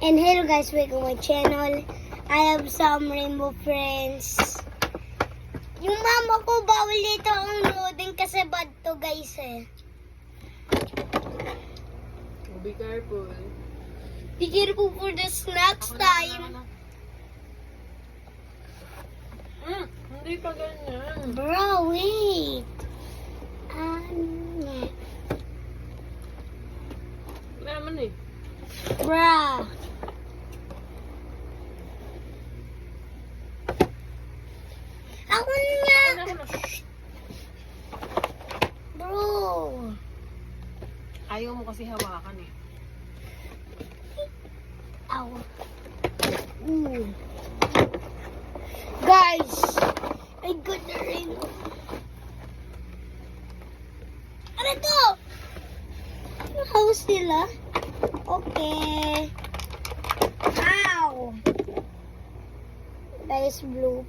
And hello guys, welcome to my channel. I have some rainbow friends. Yung mama ko bawal dito ang loading kasi bad to guys eh. Be careful. Be careful for the snacks time. Hindi pa ganyan. Bro, wait. Yeah. Wala naman eh. Bruh. Ako nga. Bro. Ayaw mo kasi hawakan eh. Ow. Ooh. Guys, I got the ring. Ano to? House nila? Okay. Ow. Guys, blue.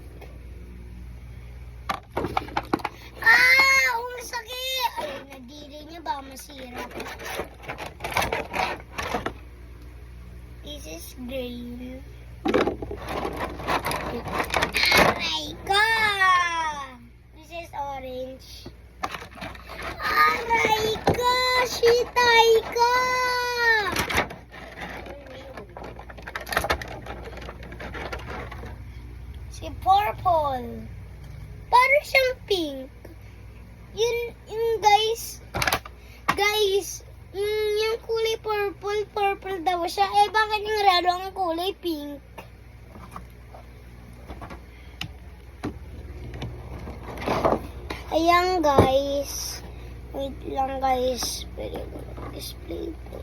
Ang sakit. Ay, nadiri niya ba masira? This is green. Aray ka! This is orange. Aray ka! Shitay ka! Si purple. Parang siyang pink. Yun guys. Guys, yung kulay purple daw siya. Eh, bakit yung raro ang kulay pink? Ayan guys. Wait lang guys. Pwede ko display ito.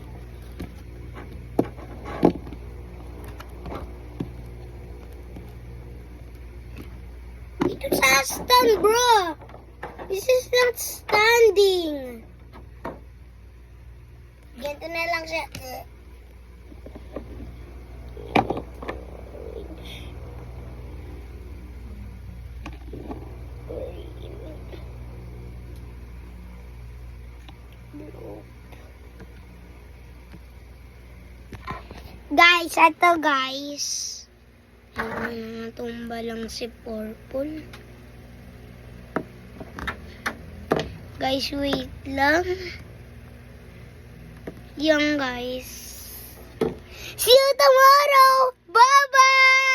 Ito sa stand, bro. This is not standing. Ganito na lang siya. Guys, ito guys. Tumba lang si purple. Guys, wait lang. Yan guys. See you tomorrow. Bye-bye!